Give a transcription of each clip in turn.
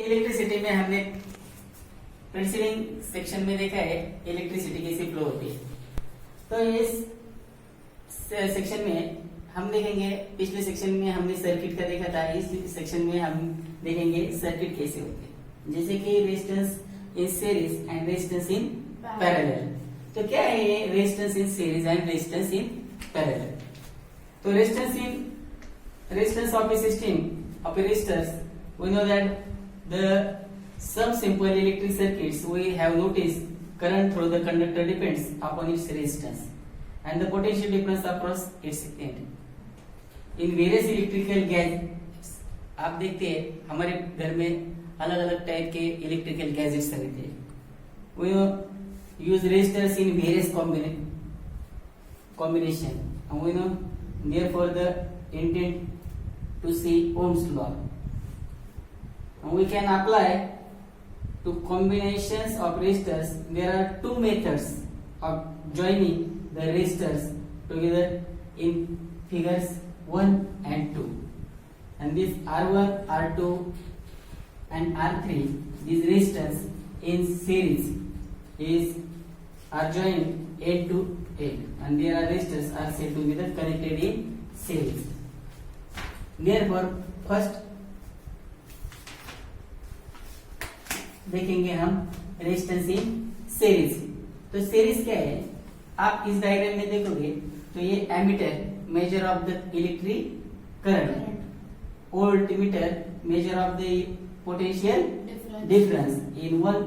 Electricity में हमने preceding section में देखा है इलेक्ट्रिसिटी कैसे फ्लो होती है। तो इस सेक्शन में हम देखेंगे, पिछले सेक्शन में हमने सर्किट का देखा था, इस सेक्शन में हम देखेंगे सर्किट कैसे होते हैं, जैसे कि resistance in series and resistance in parallel. तो क्या है ये resistance in series and resistance in parallel? तो resistance of a system of resistors, we know that some simple electric circuits we have noticed current through the conductor depends upon its resistance and the potential difference across its end. In various electrical gadgets, आप देखते हैं हमारे घर में अलग अलग type के electrical gadgets रहते हैं। We use resistors in various combination and we know therefore the intent to see Ohm's law, and we can apply to combinations of resistors. There are two methods of joining the resistors together in figures 1 and 2, and this R1, R2 and R3, these resistors in series are joined 8 to 8, and there are resistors are said to be connected in series. Therefore, first देखेंगे हम resistance in series. तो series क्या है, आप इस diagram में देखोगे तो ये ammeter measure of the electric current, voltmeter measure of the potential difference in one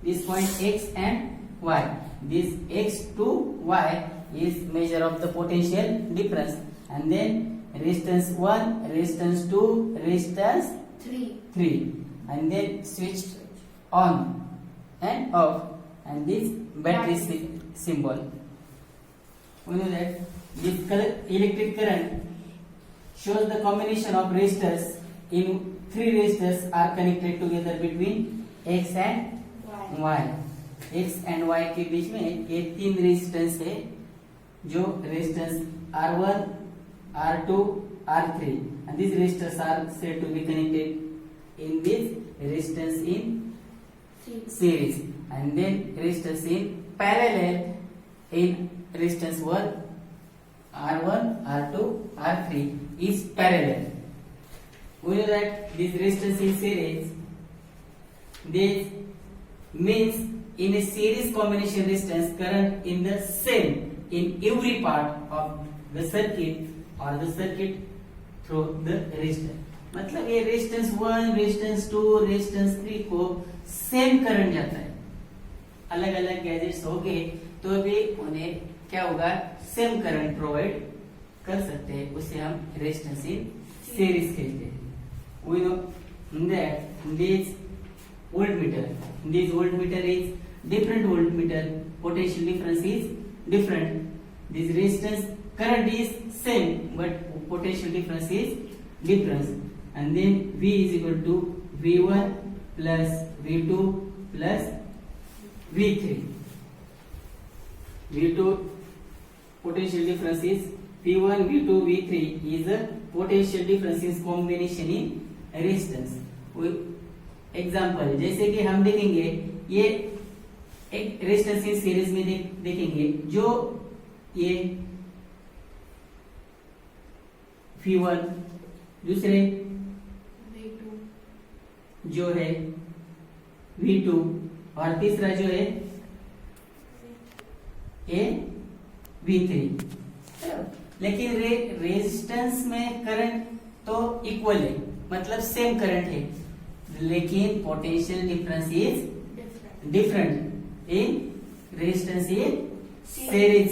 this point x and y. This x to y is measure of the potential difference, and then resistance 1, resistance 2, resistance 3, and then switch on and off, and this battery symbol. We know that this electric current shows the combination of resistors in 3 resistors are connected together between x and y. x and y के बीच में ये 3 resistance है, जो resistance R1, R2, R3, and these resistors are said to be connected in this resistance in series, and then resistors in parallel in resistance 1, R1, R2, R3 is parallel. We know that this resistance in series, this means in a series combination resistance current in the same in every part of the circuit or the circuit through the resistor. मतलब ये resistance 1, resistance 2, resistance 3 को same current जाता है। अलग अलग gadgets हो गए तो भी उन्हें क्या होगा, सेम करंट प्रोवाइड कर सकते हैं, उसे हम रेजिस्टेंस इन सीरीज कहते हैं। We know that this voltmeter is different voltmeter, potential difference is different. This resistance current is same but potential difference is difference, and then V is equal to V1 plus V2 plus V3. V2 potential difference is V1, V2, V3 is a potential difference is combination in resistance. Example जैसे कि हम देखेंगे, ये एक resistance in series में देखेंगे, जो ये V1, दूसरे V2 जो है V2, और तीसरा जो है ये V3। लेकिन रेजिस्टेंस में करंट तो इक्वल है, मतलब सेम करंट है, लेकिन potential difference is different in resistance in series,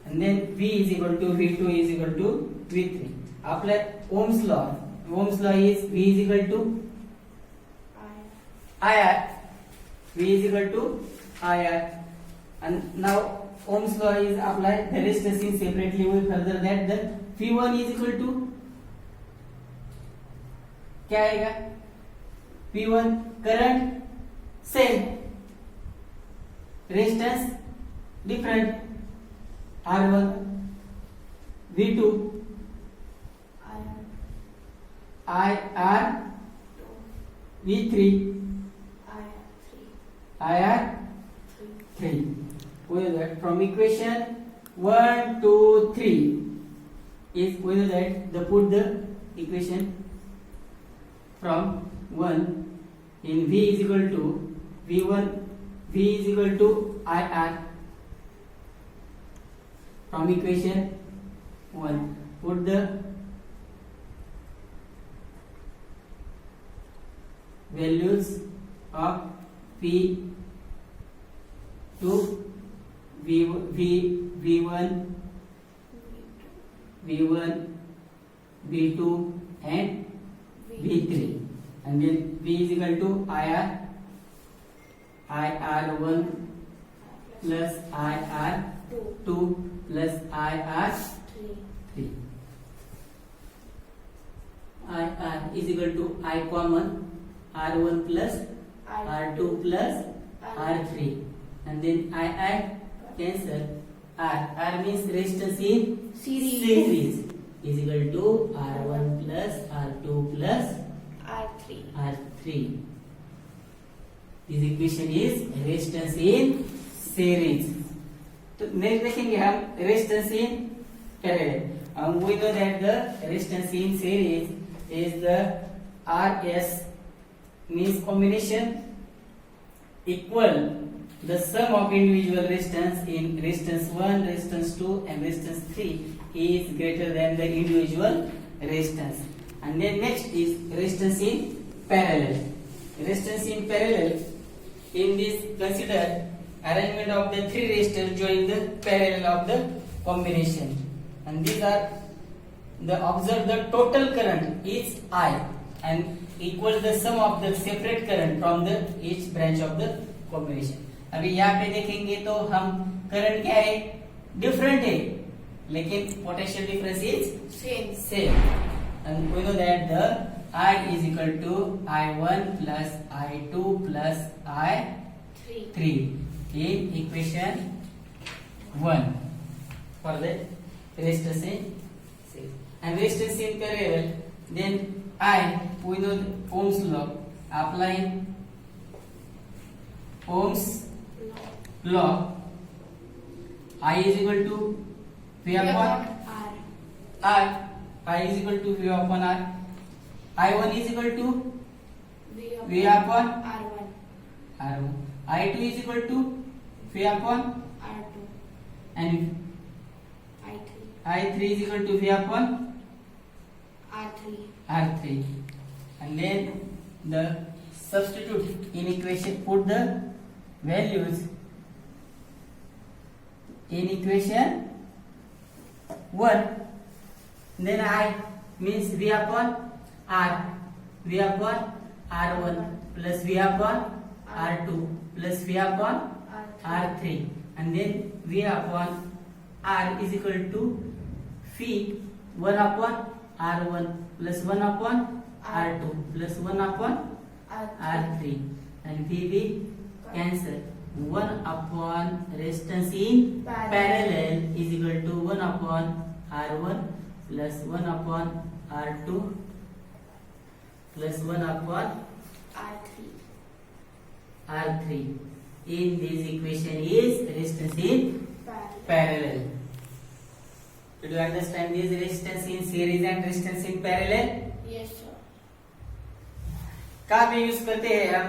and then V is equal to V2 is equal to V3. Apply Ohm's law. Ohm's law is V is equal to IR. V is equal to IR, and now Ohm's law is applied. The resistance in separately we further that the V1 is equal to क्या आएगा, P1 current same, resistance different, R1, V2, IR, V3 IR3. We know that from equation 1, 2, 3 is we know that the put the equation from 1 in V is equal to V1, V is equal to IR. From equation 1 put the values of P2, V1, V2 and V3, and then V is equal to IR1 plus IR2 plus IR3. IR is equal to I common R1 plus R2 plus R3, and then I cancel. R means resistance in series is equal to R1 plus R2 plus R3. This equation is resistance in series. तो next देखेंगे हम resistance in parallel. We know that the resistance in series is the RS means combination equal the sum of individual resistance in resistance 1, resistance 2 and resistance 3 is greater than the individual resistance. And then next is resistance in parallel. Resistance in parallel, in this consider arrangement of the three resistors join the parallel of the combination, and these are the observe the total current is I and equal the sum of the separate current from the each branch of the combination. अभी यहाँ पे देखेंगे तो हम current क्या है different है, लेकिन potential difference is same. And we know that the I is equal to I1 plus I2 plus I3 in equation 1 for the resistance in series. And resistance in parallel, then I, we know Ohm's law, applying Ohm's law, I is equal to V upon R. I is equal to V upon R. I1 is equal to V upon R1. I2 is equal to V upon R2. And I3 is equal to V upon R3. And then the substitute in equation, put the values in equation 1. Then I means V upon R, V upon R1 plus V upon R2 plus V upon R3, and then V upon R is equal to V 1 upon R1 plus 1 upon R2 plus 1 upon R3, and V cancel. 1 upon resistance in parallel is equal to 1 upon R1 plus 1 upon R2 plus 1 upon R3. In this equation is resistance in parallel. Did you understand this resistance in series and resistance in parallel? Yes sir. कहाँ पे use करते हैं हम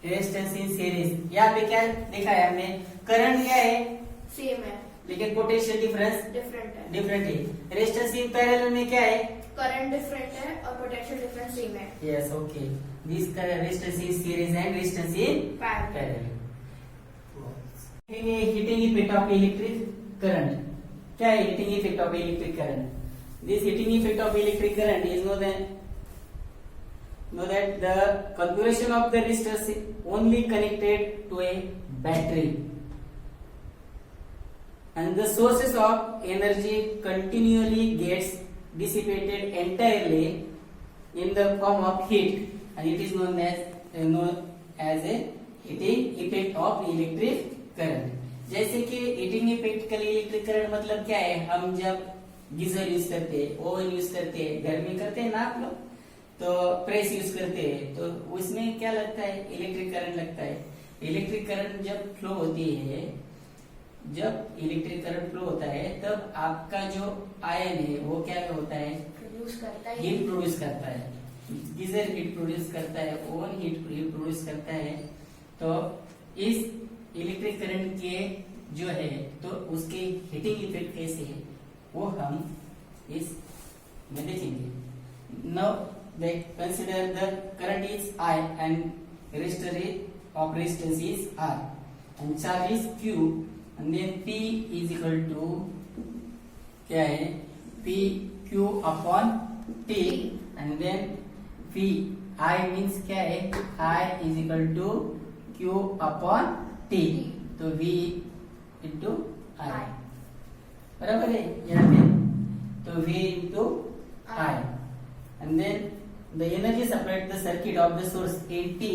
resistance in series? यहाँ पे क्या देखा है हमने, करंट क्या है सेम है लेकिन पोटेंशियल डिफरेंस डिफरेंट है. रेजिस्टेंस इन पैरेलल में क्या है, करंट डिफरेंट है और पोटेंशियल डिफरेंस सेम है. Yes okay. This resistance in series and resistance in parallel. Heating effect of electric current. क्या है heating effect of electric current? This heating effect of electric current is know that the configuration of the resistors is only connected to a battery, and the sources of energy continually gets dissipated entirely in the form of heat, and it is known as a heating effect of electric current. जैसे कि heating effect का electric current मतलब क्या है, हम जब geyser use करते हैं, ओवन यूज करते हैं, गर्मी करते हैं ना आप लोग, तो प्रेस यूज करते हैं तो उसमें क्या लगता है, इलेक्ट्रिक करंट लगता है। इलेक्ट्रिक करंट जब फ्लो होती है, जब इलेक्ट्रिक करंट फ्लो होता है तब आपका जो आयन है वो क्या होता है, प्रोड्यूस करता है हीट प्रोड्यूस करता है। गीजर हीट प्रोड्यूस करता है, ओवन हीट प्रोड्यूस करता है। तो इस इलेक्ट्रिक करंट के जो है तो उसके हीटिंग इफेक्ट कैसे है वो हम इस में देखेंगे। Now consider the current is I and resistor of resistance is R and charge is Q and then P is equal to क्या है, P Q upon T and then P I means क्या है, I is equal to Q upon T तो V into I बराबर है यहाँ पे, तो V into I and then the energy supplied to the circuit of the source in T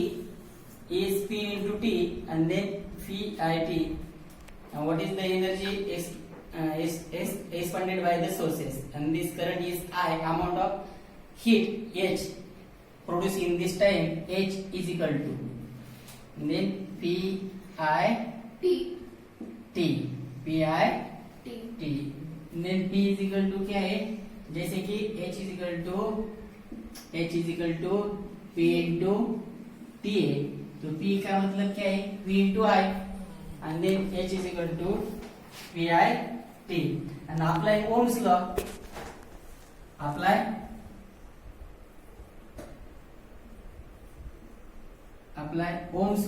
is P into T and then Phi T. And what is the energy expended by the sources? And this current is I, amount of heat H produced in this time H is equal to and then Phi T T and then P is equal to क्या है, जैसे कि H is equal to P into T है तो P का मतलब क्या है, V into I and then H is equal to Pi T and apply Ohm's law, apply Ohm's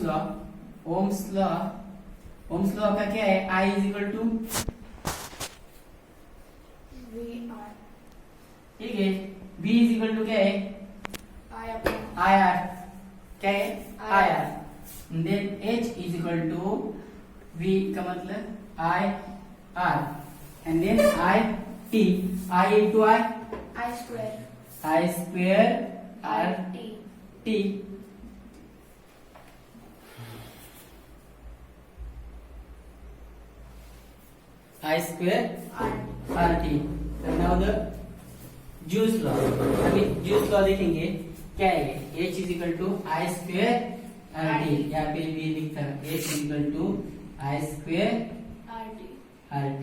law का क्या है, I is equal to VR ठीक है, V is equal to क्या है, IR क्या है, IR and then H is equal to V का मतलब IR and then IT I into I square RT I square RT and now the Joule's law, अभी Joule's law देखेंगे क्या है, H is equal to I square RT, यहाँ पे भी लिखता है H is equal to I square RT।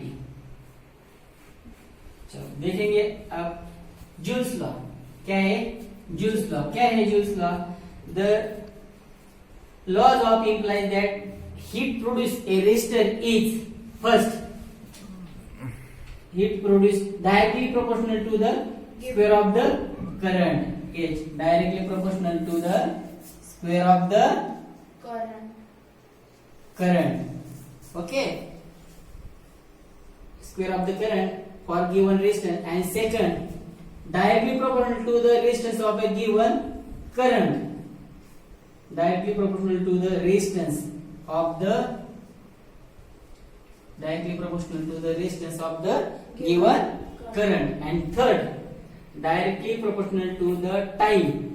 चलो देखेंगे अब Joule's law क्या है, Joule's law क्या है, Joule's law the laws of implies that heat produced a resistor is first heat produced directly proportional to the square of the current H, directly proportional to the square of the current okay, square of the current for given resistance, and second directly proportional to the resistance of a given current, directly proportional to the resistance of the given current, and third directly proportional to the time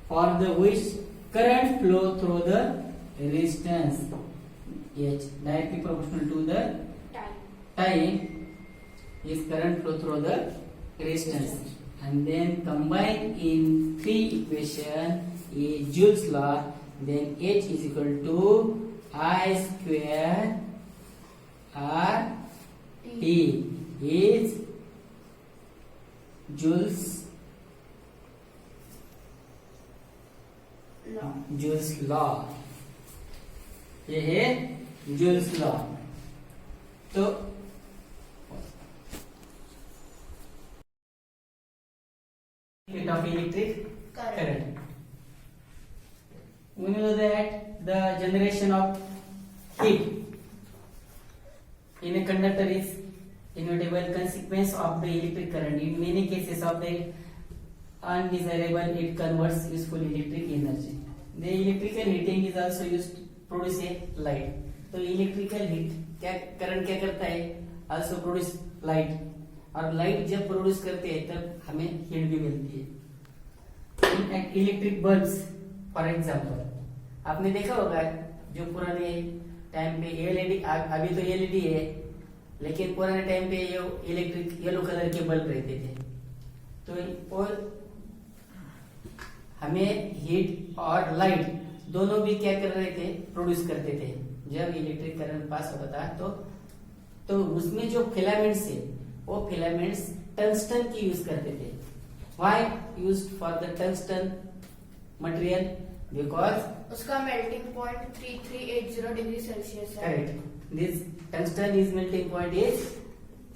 for the which current flow through the resistance H, directly proportional to the time is current flow through the resistance, and then combine in three equation is Joule's law, then H is equal to I square RT is Joule's law, ये है Joule's law। तो of electric current, we know that the generation of heat in a conductor is inevitable consequence of the electric current. In many cases of the undesirable, it converts useful electric energy. The electrical heating is also used to produce a light. तो electrical heat क्या current क्या करता है, also produce light, और light जब produce करते हैं तब हमें हीट भी मिलती है। इन इलेक्ट्रिक बल्ब्स फॉर एग्जांपल आपने देखा होगा जो पुराने टाइम पे एलईडी, अभी तो एलईडी है लेकिन पुराने टाइम पे ये इलेक्ट्रिक येलो कलर के बल्ब रहते थे। तो और हमें हीट और लाइट दोनों भी क्या कर रहे थे, प्रोड्यूस करते थे। जब इलेक्ट्रिक करंट पास होता था तो उसमें जो फिलामेंट्स है वो फिलामेंट्स टंगस्टन की यूज करते थे। Why used for the tungsten material? Because उसका मेल्टिंग पॉइंट 3380 डिग्री सेल्सियस है। Correct, this tungsten is melting point is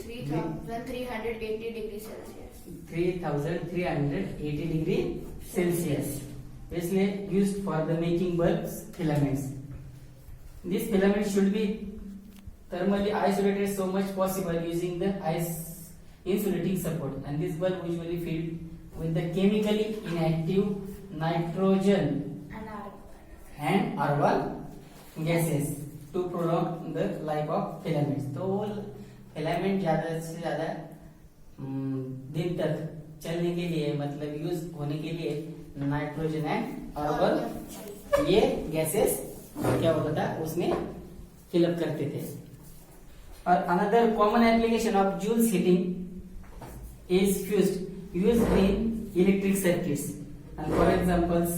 3380 degree Celsius. 3380 degree Celsius, इसलिए used for the making bulbs filaments. This filament should be thermally isolated so much possible using the insulating support, and this bulb usually filled with the chemically inactive nitrogen and argon gases to prolong the life of filaments। तो वो filament ज्यादा से ज्यादा दिन तक चलने के लिए, मतलब यूज होने के लिए नाइट्रोजन एंड आर्गन ये गैसेस क्या होता था उसमें फिलअप करते थे। और another common application of Joule's heating is fused used in electric circuits, and for examples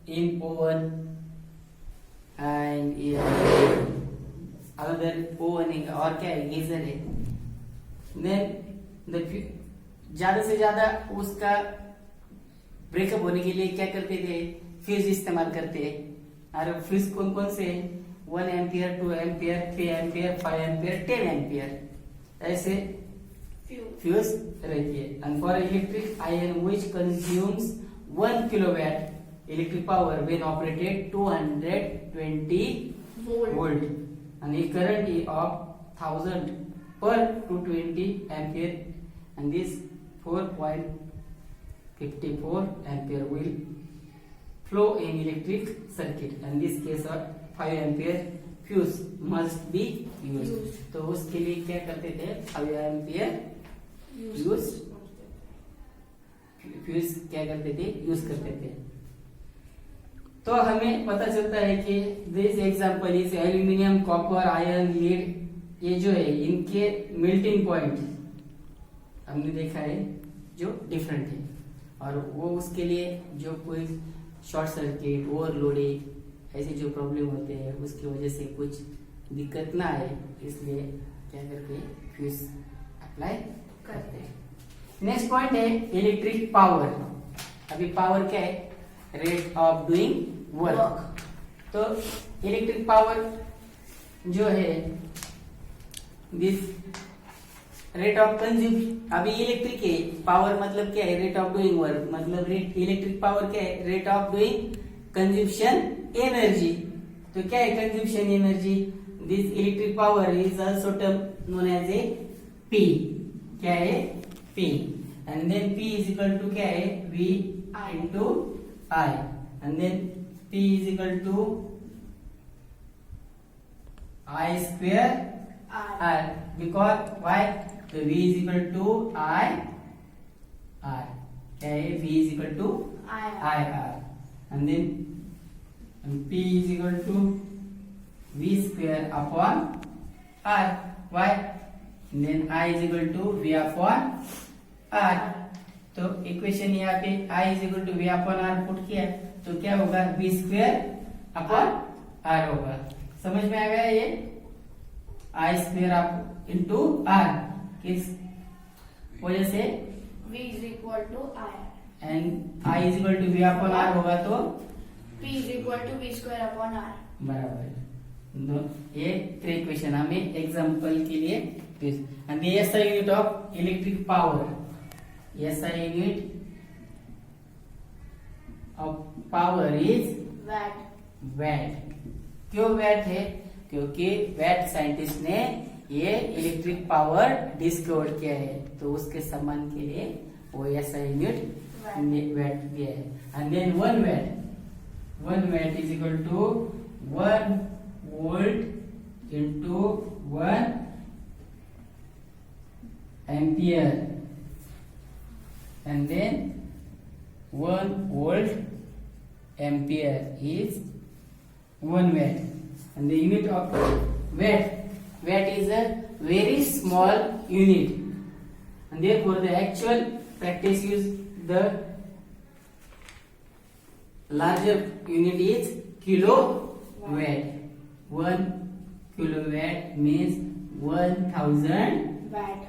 in oven and another oven और क्या है, गीजर है। देन ज्यादा से ज्यादा उसका ब्रेकअप होने के लिए क्या करते थे, फ्यूज इस्तेमाल करते हैं। और फ्यूज कौन कौन से, 1 ampere, 2 ampere, 3 ampere, 5 ampere, 10 ampere ऐसे फ्यूज रहती है। And for electric iron which consumes 1 kilowatt electric power when operated 220 volt, and a current of 1000 per 220 ampere, and this 4.54 ampere will flow in electric circuit, and this case of 5 ampere fuse must be used। तो उसके लिए क्या करते थे, 5 ampere use fuse क्या करते थे, use करते थे। तो हमें पता चलता है कि this example is aluminium, copper, iron, lead, ये जो है इनके मेल्टिंग पॉइंट हमने देखा है जो डिफरेंट है, और वो उसके लिए जो कोई शॉर्ट सर्किट, ओवरलोडिंग ऐसे जो प्रॉब्लम होते हैं उसकी वजह से कुछ दिक्कत ना आए, इसलिए क्या करते हैं, फ्यूज अप्लाई करते हैं। नेक्स्ट पॉइंट है इलेक्ट्रिक पावर। अभी पावर क्या है, रेट ऑफ डूइंग वर्क। तो इलेक्ट्रिक पावर जो है दिस रेट ऑफ कंज्यूम, अभी इलेक्ट्रिक है, पावर मतलब क्या है, रेट ऑफ डूइंग वर्क, मतलब इलेक्ट्रिक पावर क्या है, rate of doing consumption energy. तो क्या है consumption energy, this electric power is also term known as a P. क्या है, P, and then P is equal to क्या है, V into I, and then P is equal to I square R, because why, तो v is equal to I R. क्या है, v is equal to I R, and then p is equal to v square upon r। Why, then i is equal to v upon r। तो equation यहाँ पे i is equal to v upon r put किया तो क्या होगा, v square upon r होगा। समझ में आ गया ये, i square up into r, किस वजह से, v is equal to I, and i is equal to v upon r होगा तो p is equal to v square upon r बराबर। ये थ्री इक्वेशन हमें एग्जांपल के लिए, and the SI unit of electric power, SI unit of power is watt. Watt. क्यों watt है, क्योंकि वैट साइंटिस्ट ने ये इलेक्ट्रिक पावर डिस्कवर किया है, तो उसके सम्मान के लिए वो SI यूनिट वैट दिया है। And then 1 watt is equal to 1 volt into 1 ampere, and then 1 volt ampere is 1 watt, and the unit of watt is a very small unit, and therefore the actual practice use the larger unit is kilowatt. 1 kilowatt means 1000 Watt.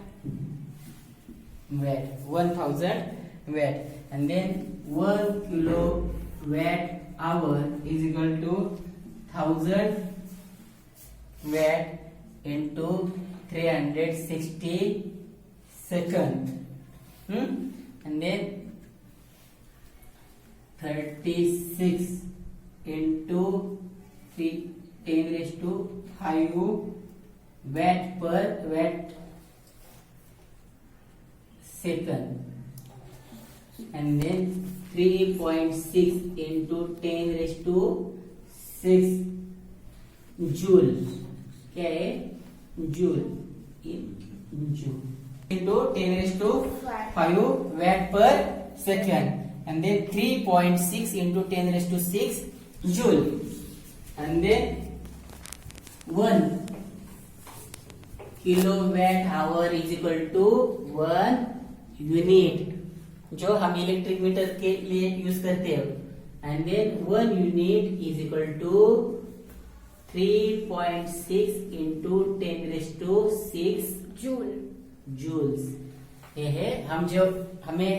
watt. 1000 watt. And then 1 kilowatt hour is equal to 1000 watt into 360 seconds. And then 36 into 10 raised to 5 watt per watt second. And then 3.6 into 10 raised to 6 joule. क्या है? Joule in joule into 10 raised to 5 watt per second. And then 3.6 into 10 raised to 6 joule. And then 1 kilowatt hour is equal to 1 unit, जो हम electric meter के लिए use करते हैं. And then 1 unit is equal to 3.6 into 10 raised to 6 Joule. Joules. ये है हम जो हमें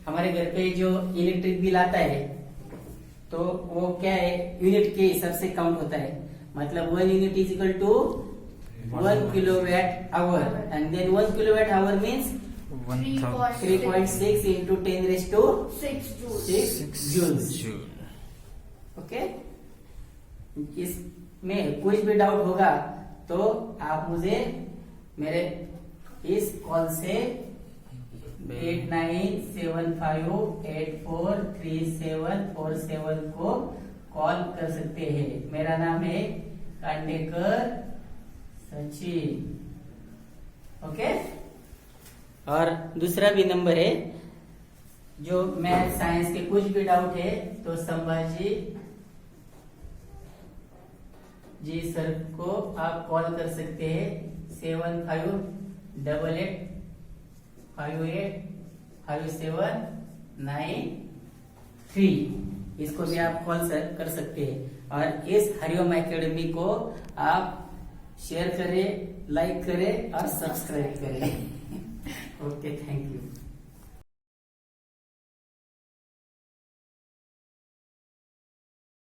हमारे घर पे जो इलेक्ट्रिक बिल आता है तो वो क्या है, यूनिट के हिसाब से काउंट होता है. मतलब 1 unit is equal to 1 kilowatt hour. And then 1 kilowatt hour means 3.6 into 10 raised to 6 Joule. 6 joules. Okay. इसमें कुछ भी डाउट होगा तो आप मुझे मेरे इस कॉल से 8975843747 को कॉल कर सकते हैं. मेरा नाम है कांडेकर सचिन. ओके. और दूसरा भी नंबर है, जो मैथ साइंस के कुछ भी डाउट है तो संभाजी जी सर को आप कॉल कर सकते हैं 7588585793. इसको भी आप कॉल कर सकते हैं. और इस हरिओम एकेडमी को आप शेयर करें, लाइक करें और सब्सक्राइब करें. Okay, thank you.